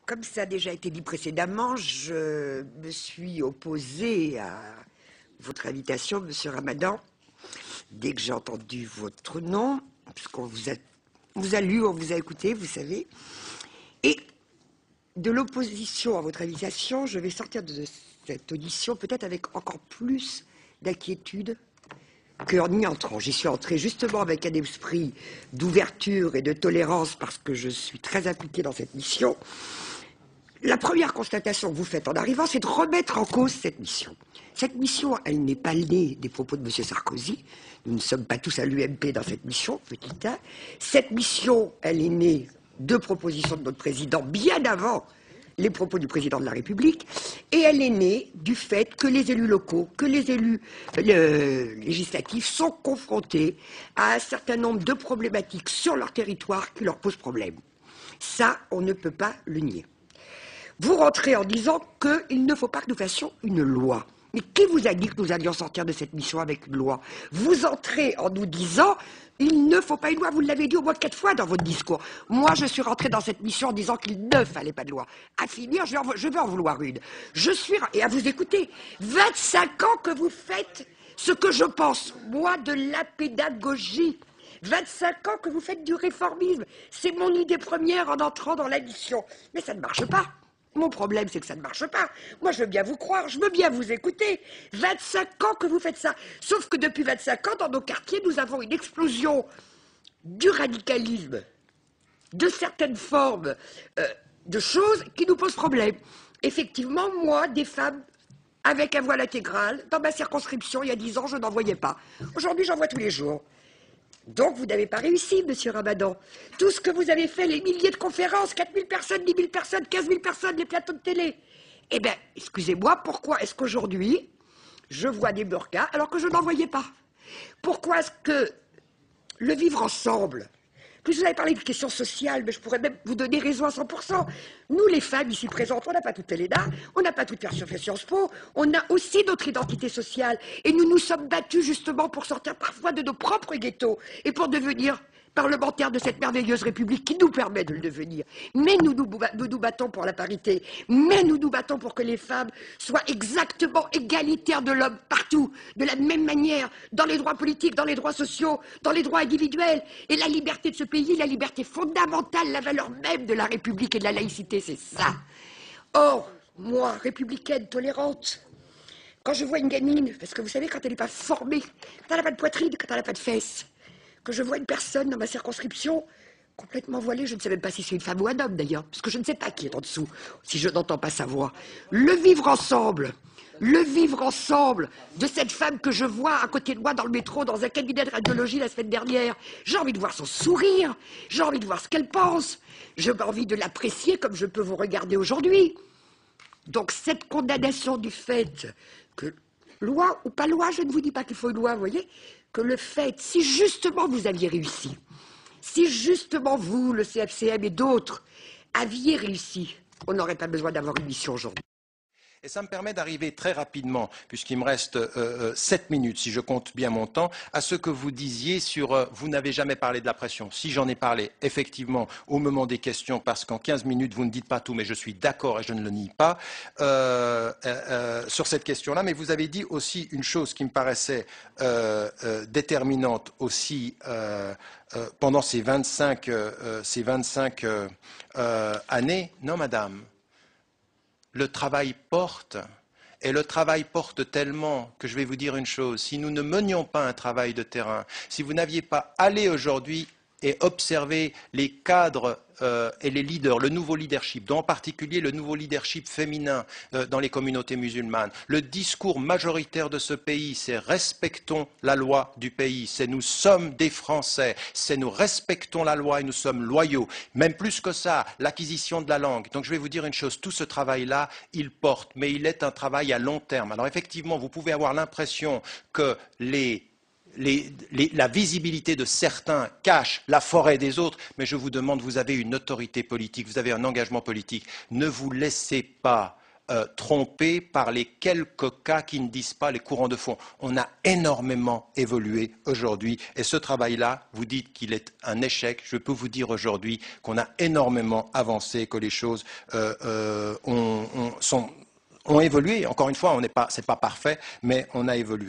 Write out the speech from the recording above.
Comme ça a déjà été dit précédemment, je me suis opposée à votre invitation, Monsieur Ramadan, dès que j'ai entendu votre nom, puisqu'on vous a lu, on vous a écouté, vous savez. Et de l'opposition à votre invitation, je vais sortir de cette audition peut-être avec encore plus d'inquiétude qu'en y entrant. J'y suis entrée justement avec un esprit d'ouverture et de tolérance parce que je suis très impliquée dans cette mission. La première constatation que vous faites en arrivant, c'est de remettre en cause cette mission. Cette mission, elle n'est pas née des propos de M. Sarkozy. Nous ne sommes pas tous à l'UMP dans cette mission, petit 1. Cette mission, elle est née de propositions de notre président bien avant les propos du président de la République, et elle est née du fait que les élus locaux, que les élus législatifs sont confrontés à un certain nombre de problématiques sur leur territoire qui leur posent problème. Ça, on ne peut pas le nier. Vous rentrez en disant qu'il ne faut pas que nous fassions une loi. Mais qui vous a dit que nous allions sortir de cette mission avec une loi? Vous entrez en nous disant il ne faut pas une loi. Vous l'avez dit au moins 4 fois dans votre discours. Moi, je suis rentré dans cette mission en disant qu'il ne fallait pas de loi. À finir, je vais en vouloir une. Et à vous écouter, 25 ans que vous faites ce que je pense, moi, de la pédagogie. 25 ans que vous faites du réformisme. C'est mon idée première en entrant dans la mission. Mais ça ne marche pas. Mon problème, c'est que ça ne marche pas. Moi, je veux bien vous croire, je veux bien vous écouter. 25 ans que vous faites ça. Sauf que depuis 25 ans, dans nos quartiers, nous avons une explosion du radicalisme, de certaines formes de choses qui nous posent problème. Effectivement, moi, des femmes avec un voile intégral, dans ma circonscription, il y a 10 ans, je n'en voyais pas. Aujourd'hui, j'en vois tous les jours. Donc, vous n'avez pas réussi, Monsieur Ramadan. Tout ce que vous avez fait, les milliers de conférences, 4 000 personnes, 10 000 personnes, 15 000 personnes, les plateaux de télé. Eh bien, excusez-moi, pourquoi est-ce qu'aujourd'hui, je vois des burqas alors que je n'en voyais pas? Pourquoi est-ce que le vivre ensemble, plus vous avez parlé de questions sociales, mais je pourrais même vous donner raison à 100%. Nous, les femmes ici présentes, on n'a pas toutes fait l'ENA, on n'a pas toutes fait Sciences Po, on a aussi notre identité sociale. Et nous nous sommes battus justement pour sortir parfois de nos propres ghettos et pour devenir parlementaires de cette merveilleuse République qui nous permet de le devenir. Mais nous nous battons pour la parité, mais nous nous battons pour que les femmes soient exactement égalitaires de l'homme partout, de la même manière, dans les droits politiques, dans les droits sociaux, dans les droits individuels. Et la liberté de ce pays, la liberté fondamentale, la valeur même de la République et de la laïcité, c'est ça. Or, moi, républicaine, tolérante, quand je vois une gamine, parce que vous savez, quand elle n'est pas formée, quand elle n'a pas de poitrine, quand elle n'a pas de fesses, que je vois une personne dans ma circonscription complètement voilée, je ne sais même pas si c'est une femme ou un homme d'ailleurs, parce que je ne sais pas qui est en dessous, si je n'entends pas sa voix. Le vivre ensemble de cette femme que je vois à côté de moi dans le métro, dans un cabinet de radiologie la semaine dernière, j'ai envie de voir son sourire, j'ai envie de voir ce qu'elle pense, j'ai envie de l'apprécier comme je peux vous regarder aujourd'hui. Donc cette condamnation du fait que, loi ou pas loi, je ne vous dis pas qu'il faut une loi, vous voyez, que le fait, si justement vous aviez réussi, si justement vous, le CFCM et d'autres, aviez réussi, on n'aurait pas besoin d'avoir une mission aujourd'hui. Et ça me permet d'arriver très rapidement, puisqu'il me reste 7 minutes, si je compte bien mon temps, à ce que vous disiez sur vous n'avez jamais parlé de la pression. Si j'en ai parlé, effectivement, au moment des questions, parce qu'en 15 minutes, vous ne dites pas tout, mais je suis d'accord et je ne le nie pas, sur cette question-là. Mais vous avez dit aussi une chose qui me paraissait déterminante aussi pendant ces 25 années. Non, madame. Le travail porte, et le travail porte tellement que je vais vous dire une chose, si nous ne menions pas un travail de terrain, si vous n'aviez pas allé aujourd'hui et observé les cadres et les leaders, le nouveau leadership, dont en particulier le nouveau leadership féminin dans les communautés musulmanes. Le discours majoritaire de ce pays, c'est respectons la loi du pays, c'est nous sommes des Français, c'est nous respectons la loi et nous sommes loyaux. Même plus que ça, l'acquisition de la langue. Donc je vais vous dire une chose, tout ce travail-là, il porte, mais il est un travail à long terme. Alors effectivement, vous pouvez avoir l'impression que la visibilité de certains cache la forêt des autres, mais je vous demande, vous avez une autorité politique, vous avez un engagement politique, ne vous laissez pas trompés par les quelques cas qui ne disent pas les courants de fond. On a énormément évolué aujourd'hui et ce travail-là, vous dites qu'il est un échec. Je peux vous dire aujourd'hui qu'on a énormément avancé, que les choses ont évolué. Encore une fois, c'est pas parfait, mais on a évolué.